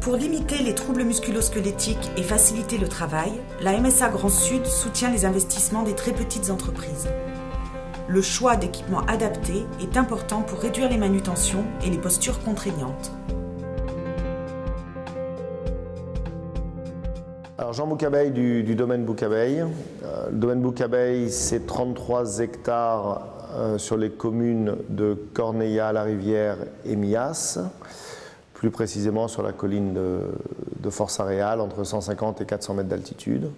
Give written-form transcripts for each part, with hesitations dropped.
Pour limiter les troubles musculo-squelettiques et faciliter le travail, la MSA Grand Sud soutient les investissements des très petites entreprises. Le choix d'équipements adaptés est important pour réduire les manutentions et les postures contraignantes. Alors Jean Boucabeille du domaine Boucabeille. Le domaine Boucabeille, c'est 33 hectares sur les communes de Corneilla-la-Rivière et Millas, plus précisément sur la colline de Force-Aréal, entre 150 et 400 mètres d'altitude.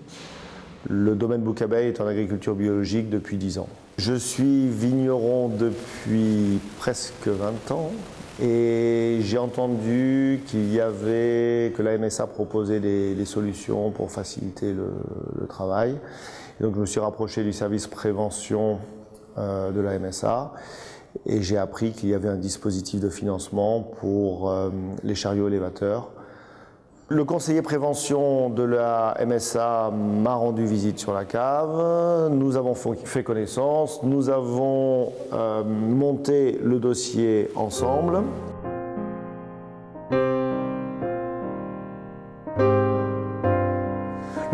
Le domaine Boucabeille est en agriculture biologique depuis 10 ans. Je suis vigneron depuis presque 20 ans et j'ai entendu que la MSA proposait des solutions pour faciliter le travail. Et donc je me suis rapproché du service prévention de la MSA et j'ai appris qu'il y avait un dispositif de financement pour les chariots élévateurs. Le conseiller prévention de la MSA m'a rendu visite sur la cave, nous avons fait connaissance, nous avons monté le dossier ensemble.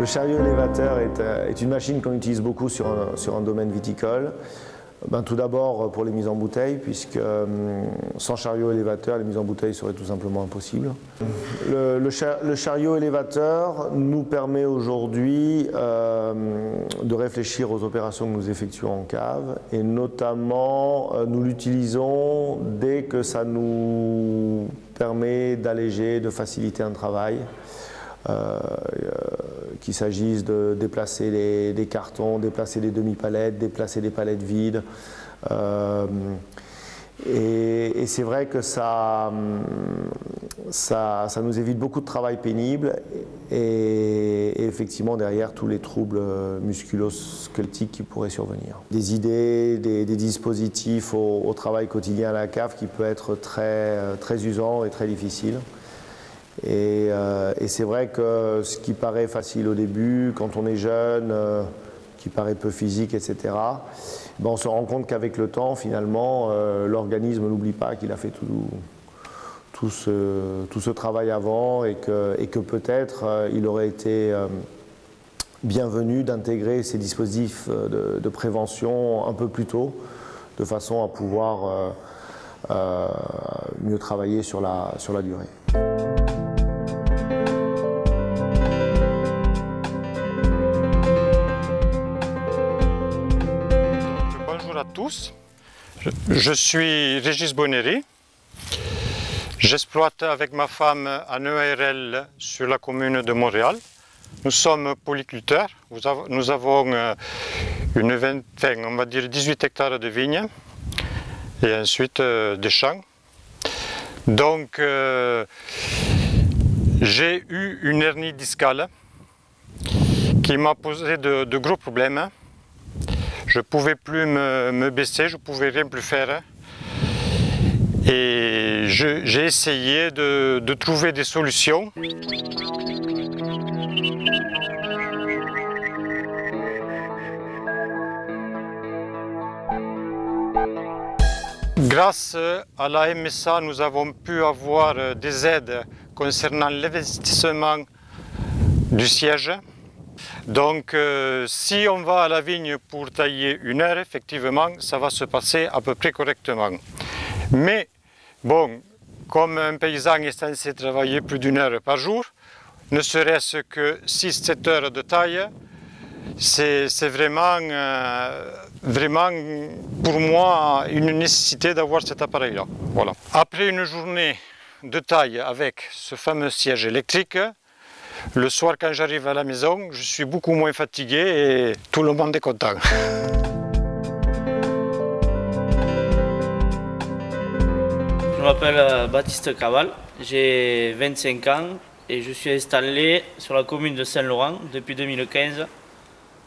Le chariot élévateur est une machine qu'on utilise beaucoup sur un domaine viticole. Tout d'abord pour les mises en bouteille, puisque sans chariot élévateur, les mises en bouteille seraient tout simplement impossibles. Le chariot élévateur nous permet aujourd'hui de réfléchir aux opérations que nous effectuons en cave, et notamment nous l'utilisons dès que ça nous permet d'alléger, de faciliter un travail. Qu'il s'agisse de déplacer des cartons, déplacer des demi-palettes, déplacer des palettes vides. Et c'est vrai que ça nous évite beaucoup de travail pénible et effectivement derrière tous les troubles musculo-squelettiques qui pourraient survenir. Des idées, des dispositifs au travail quotidien à la cave qui peut être très usant et très difficile. Et c'est vrai que ce qui paraît facile au début, quand on est jeune, qui paraît peu physique, etc., on se rend compte qu'avec le temps, finalement, l'organisme n'oublie pas qu'il a fait tout ce travail avant et que peut-être il aurait été bienvenu d'intégrer ces dispositifs de prévention un peu plus tôt, de façon à pouvoir mieux travailler sur la durée. Bonjour à tous, je suis Régis Bonnery. J'exploite avec ma femme un EARL sur la commune de Montréal. Nous sommes polyculteurs, nous avons on va dire 18 hectares de vignes et ensuite des champs. Donc j'ai eu une hernie discale qui m'a posé de gros problèmes. Je ne pouvais plus me baisser, je ne pouvais rien plus faire. Et j'ai essayé de trouver des solutions. Grâce à la MSA, nous avons pu avoir des aides concernant l'investissement du siège. Donc si on va à la vigne pour tailler 1 heure, effectivement, ça va se passer à peu près correctement. Mais bon, comme un paysan est censé travailler plus d'1 heure par jour, ne serait-ce que 6-7 heures de taille, c'est vraiment pour moi une nécessité d'avoir cet appareil-là. Voilà. Après une journée de taille avec ce fameux siège électrique, le soir, quand j'arrive à la maison, je suis beaucoup moins fatigué et tout le monde est content. Je m'appelle Baptiste Caval, j'ai 25 ans et je suis installé sur la commune de Saint-Laurent depuis 2015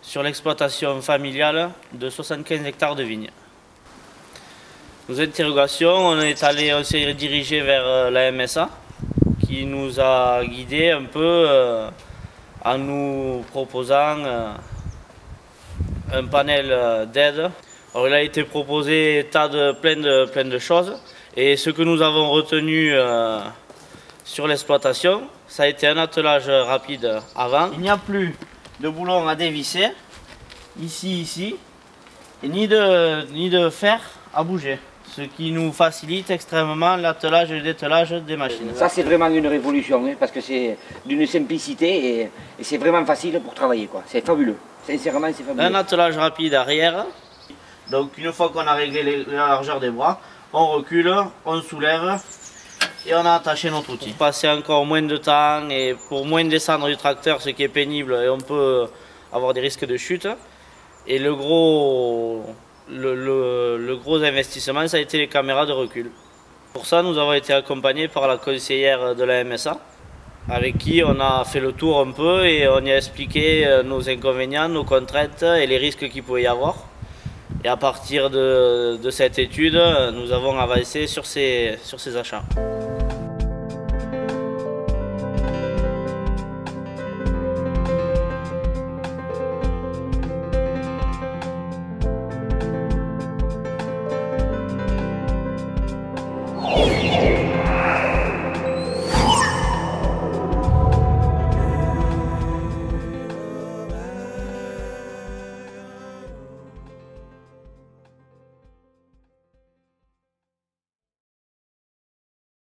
sur l'exploitation familiale de 75 hectares de vignes. Nos interrogations, on s'est dirigé vers la MSA qui nous a guidés un peu en nous proposant un panel d'aide. Alors il a été proposé plein de choses et ce que nous avons retenu sur l'exploitation, Ça a été un attelage rapide avant. Il n'y a plus de boulon à dévisser, ici, et ni de fer à bouger. Ce qui nous facilite extrêmement l'attelage et le dételage des machines. Ça c'est vraiment une révolution, hein, parce que c'est d'une simplicité et c'est vraiment facile pour travailler. C'est fabuleux, sincèrement c'est fabuleux. Un attelage rapide arrière, donc une fois qu'on a réglé la largeur des bras, on recule, on soulève et on a attaché notre outil. Pour passer encore moins de temps et pour moins descendre du tracteur, ce qui est pénible et on peut avoir des risques de chute. Et le gros investissement, ça a été les caméras de recul. Pour ça, nous avons été accompagnés par la conseillère de la MSA, avec qui on a fait le tour un peu et on y a expliqué nos inconvénients, nos contraintes et les risques qu'il pouvait y avoir. Et à partir de cette étude, nous avons avancé sur ces achats.